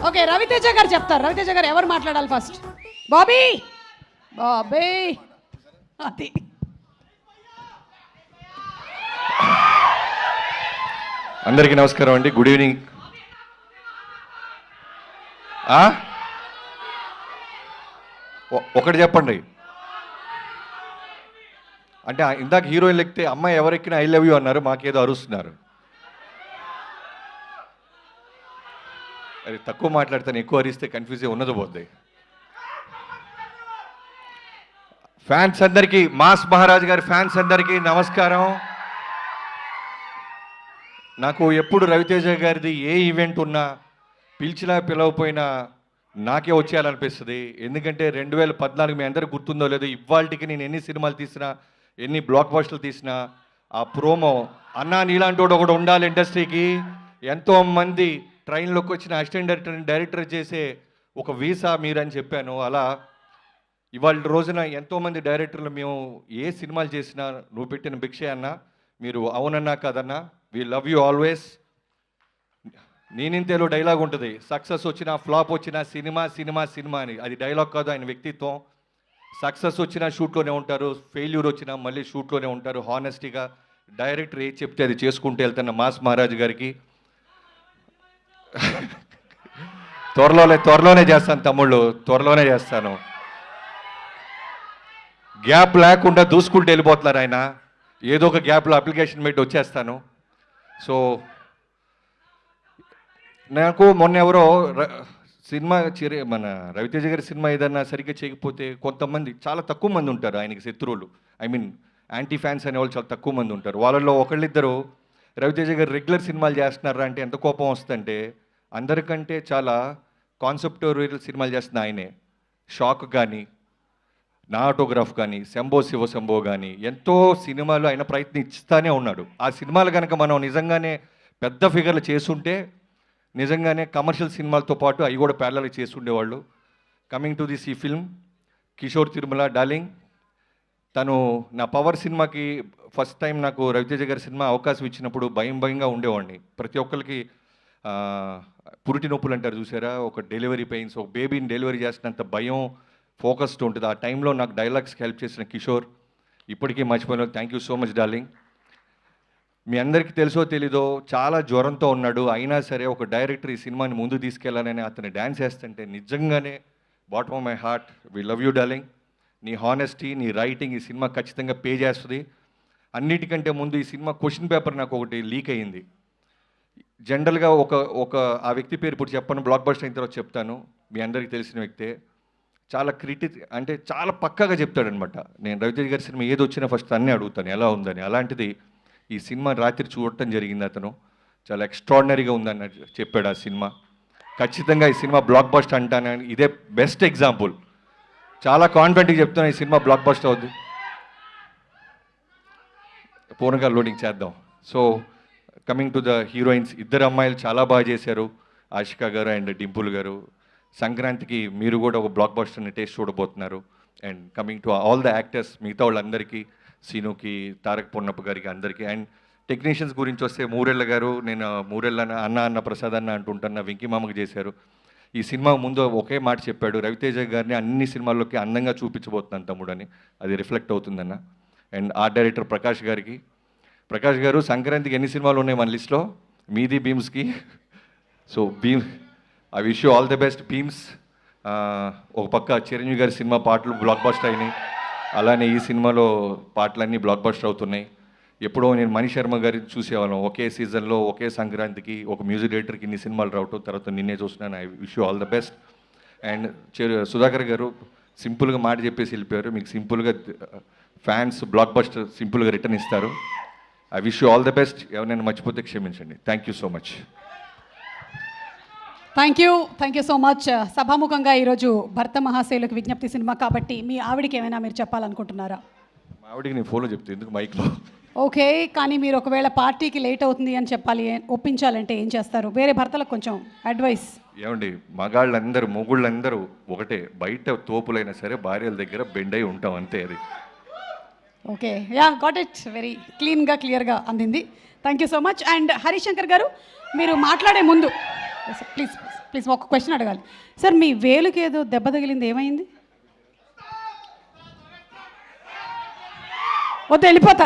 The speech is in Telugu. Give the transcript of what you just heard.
ఓకే, రవితేజ గారు చెప్తారు. రవితేజ గారు ఎవరు మాట్లాడాలి ఫస్ట్? బాబీ, బాబీ, అది అందరికీ నమస్కారం అండి. Good evening. ఒకటి చెప్పండి. అంటే ఇందాక హీరోయిన్ ఎక్కితే అమ్మాయి ఎవరెక్కినా ఐ లవ్ యూ అన్నారు, మాకేదో అరుస్తున్నారు. అది తక్కువ మాట్లాడతాను, ఎక్కువ అరిస్తే కన్ఫ్యూజ్ ఉన్నది పోద్ది. ఫ్యాన్స్ అందరికీ, మాస్ మహారాజ్ గారి ఫ్యాన్స్ అందరికీ నమస్కారం. నాకు ఎప్పుడు రవితేజ గారిది ఏ ఈవెంట్ ఉన్నా పిలిచినా పిలవపోయినా నాకే వచ్చేయాలనిపిస్తుంది. ఎందుకంటే 2014 మీ అందరికి గుర్తుందో లేదో, ఇవాళకి నేను ఎన్ని సినిమాలు తీసినా, ఎన్ని బ్లాక్ బస్టర్లు తీసినా, ఆ ప్రోమో అన్నా నీలాంటి ఒకడు ఉండాలి ఇండస్ట్రీకి, ఎంతోమంది ట్రైన్లోకి వచ్చిన అసిస్టెంట్ డైరెక్టర్ చేసే ఒక వీసా మీరని చెప్పాను. అలా ఇవాళ రోజున ఎంతోమంది డైరెక్టర్లు మేము ఏ సినిమాలు చేసినా నువ్వు పెట్టిన భిక్షే అన్న, మీరు అవునన్నా కాదన్నా, వీ లవ్ యూ ఆల్వేస్. నేనింతేలో డైలాగ్ ఉంటుంది, సక్సెస్ వచ్చినా ఫ్లాప్ వచ్చినా సినిమా సినిమా సినిమా అని. అది డైలాగ్ కాదు, ఆయన వ్యక్తిత్వం. సక్సెస్ వచ్చినా షూట్లోనే ఉంటారు, ఫెయిల్యూర్ వచ్చినా మళ్ళీ షూట్లోనే ఉంటారు. హానెస్టీగా డైరెక్టర్ ఏది చెప్తే అది చేసుకుంటూ వెళ్తున్న మాస్ మహారాజ్ గారికి త్వరలోనే చేస్తాను తమ్ముళ్ళు, త్వరలోనే చేస్తాను. గ్యాప్ లేకుండా దూసుకుంటూ వెళ్ళిపోతున్నారు ఆయన. ఏదో ఒక గ్యాప్లో అప్లికేషన్ పెట్టి వచ్చేస్తాను. సో నాకు మొన్న ఎవరో సినిమా మన రవితేజ గారి సినిమా ఏదన్నా సరిగ్గా చేయకపోతే కొంతమంది, చాలా తక్కువ మంది ఉంటారు ఆయనకి శత్రువులు, ఐ మీన్ యాంటీ ఫ్యాన్స్ అనేవాళ్ళు చాలా తక్కువ మంది ఉంటారు. వాళ్ళల్లో ఒకళ్ళిద్దరు రవితేజ గారు రెగ్యులర్ సినిమాలు చేస్తున్నారా అంటే ఎంత కోపం వస్తుందంటే, అందరికంటే చాలా కాన్సెప్టోరియల్ సినిమాలు చేస్తున్న ఆయనే. షాక్ కానీ, నా ఆటోగ్రాఫ్ కానీ, శంభో శివ శంభో కానీ, ఎంతో సినిమాలు ఆయన ప్రయత్నిస్తానే ఉన్నాడు. ఆ సినిమాలు కనుక మనం నిజంగానే పెద్ద ఫిగర్లు చేసుంటే నిజంగానే కమర్షియల్ సినిమాలతో పాటు అవి కూడా ప్యారలల్ చేసి ఉండేవాళ్ళు. కమింగ్ టు దిస్ ఈ ఫిల్మ్, కిషోర్ తిరుమల డార్లింగ్, తను నా పవర్ సినిమాకి ఫస్ట్ టైం నాకు రవితేజ గారి సినిమా అవకాశం ఇచ్చినప్పుడు భయంగా ఉండేవాడిని. ప్రతి ఒక్కరికి పురిటి నొప్పులు అంటారు చూసారా, ఒక డెలివరీ పెయిన్స్, ఒక బేబీని డెలివరీ చేసినంత భయం, ఫోకస్డ్ ఉంటుంది. ఆ టైంలో నాకు డైలాగ్స్కి హెల్ప్ చేసిన కిషోర్ ఇప్పటికీ మర్చిపోయిన. Thank you so much darling. మీ అందరికీ తెలుసో తెలీదో చాలా జ్వరంతో ఉన్నాడు, అయినా సరే ఒక డైరెక్టర్ ఈ సినిమాని ముందు తీసుకెళ్లాలని అతను డ్యాన్స్ చేస్తుంటే నిజంగానే bottom of my heart we love you darling. నీ హానెస్టీ, నీ రైటింగ్ ఈ సినిమా ఖచ్చితంగా పే చేస్తుంది. అన్నిటికంటే ముందు ఈ సినిమా క్వశ్చన్ పేపర్ నాకు ఒకటి లీక్ అయ్యింది. జనరల్గా ఒక ఆ వ్యక్తి పేరు ఇప్పుడు చెప్పను, బ్లాక్ బస్టర్ అయిన తర్వాత చెప్తాను. మీ అందరికీ తెలిసిన వ్యక్తే, చాలా అంటే చాలా పక్కాగా చెప్తాడనమాట. నేను రవితేజ గారి సినిమా ఏది వచ్చినా ఫస్ట్ అన్నీ అడుగుతాను ఎలా ఉందని. అలాంటిది ఈ సినిమా రాత్రి చూడటం జరిగింది. అతను చాలా ఎక్స్ట్రాడినరీగా ఉందని చెప్పాడు. ఆ సినిమా ఖచ్చితంగా ఈ సినిమా బ్లాక్ బస్టర్ అంటానని ఇదే బెస్ట్ ఎగ్జాంపుల్. చాలా కాన్ఫిడెంట్గా చెప్తాను ఈ సినిమా బ్లాక్ బస్టర్ అవుద్ది. పూర్ణంగా లోడింగ్ చేద్దాం. So coming to the heroines, ఇద్దరు అమ్మాయిలు చాలా బాగా చేశారు, ఆషికా గారు అండ్ డింపుల్ గారు. సంక్రాంతికి మీరు కూడా ఒక బ్లాక్ బస్టర్ని టేస్ట్ చూడబోతున్నారు. And coming to all the actors, మిగతా వాళ్ళందరికీ, సీనుకి, తారక్ పొన్నప్ప గారికి అందరికీ. అండ్ టెక్నీషియన్స్ గురించి వస్తే మూరెళ్ళ గారు, నేను మూరెళ్ళ అన్న ప్రసాద్ అన్న అంటుంటున్న వెంకీ మామకు చేశారు. ఈ సినిమా ముందు ఒకే మాట చెప్పాడు, రవితేజ గారిని అన్ని సినిమాల్లోకి అందంగా చూపించబోతున్నాను తమ్ముడు అని. అది రిఫ్లెక్ట్ అవుతుందన్న. అండ్ ఆర్ట్ డైరెక్టర్ ప్రకాష్ గారికి, ప్రకాష్ గారు సంక్రాంతికి ఎన్ని సినిమాలు ఉన్నాయి మన లిస్ట్లో, మీది భీమ్స్కి. So I wish you all the best Bheems. ఒక పక్క చిరంజీవి గారి సినిమా పాటలు బ్లాక్ బస్టర్ అయినాయి, అలానే ఈ సినిమాలో పాటలన్నీ బ్లాక్ బస్టర్ అవుతున్నాయి. ఎప్పుడో నేను మణి శర్మ గారిని చూసేవాళ్ళం, ఒకే సీజన్లో ఒకే సంక్రాంతికి ఒక మ్యూజిక్ డైరెక్టర్కి ఇన్ని సినిమాలు రావటం, తర్వాత నిన్నే చూస్తున్నాను. I wish you all the best. And Sudhakar గారు సింపుల్గా మాట చెప్పేసి వెళ్ళిపోయారు. మీకు సింపుల్గా ఫ్యాన్స్ బ్లాక్ బస్టర్ సింపుల్గా రిటర్న్ ఇస్తారు. I wish you all the best. ఎవరైనా మర్చిపోతే క్షమించండి. Thank you so much. Thank you so much. సభాముఖంగా ఈరోజు భర్త మహాశయులకు విజ్ఞప్తి సినిమా కాబట్టి మీ ఆవిడికి ఏమైనా మీరు చెప్పాలనుకుంటున్నారా? మా ఆవిడికి నేను ఫోన్లో చెప్తే ఎందుకు మైక్లో. ఓకే, కానీ మీరు ఒకవేళ పార్టీకి లేట్ అవుతుంది అని చెప్పాలి, ఒప్పించాలంటే ఏం చేస్తారు? వేరే భర్తలకు కొంచెం అడ్వైస్. ఏమండి, మగాళ్ళందరూ మొగుళ్ళందరూ ఒకటే, బయట తోపులైనా సరే భార్యల దగ్గర బెండ్ అయి ఉంటాం అంతే. అది okay, yeah got it. Very క్లీన్గా క్లియర్గా అందింది. Thank you so much. And Harishankar గారు, మీరు మాట్లాడే ముందు ప్లీజ్ ప్లీజ్ ఒక క్వశ్చన్ అడగాలి సార్. మీ వేలుకి ఏదో దెబ్బ తగిలింది, ఏమైంది? వద్దు, వెళ్ళిపోతా.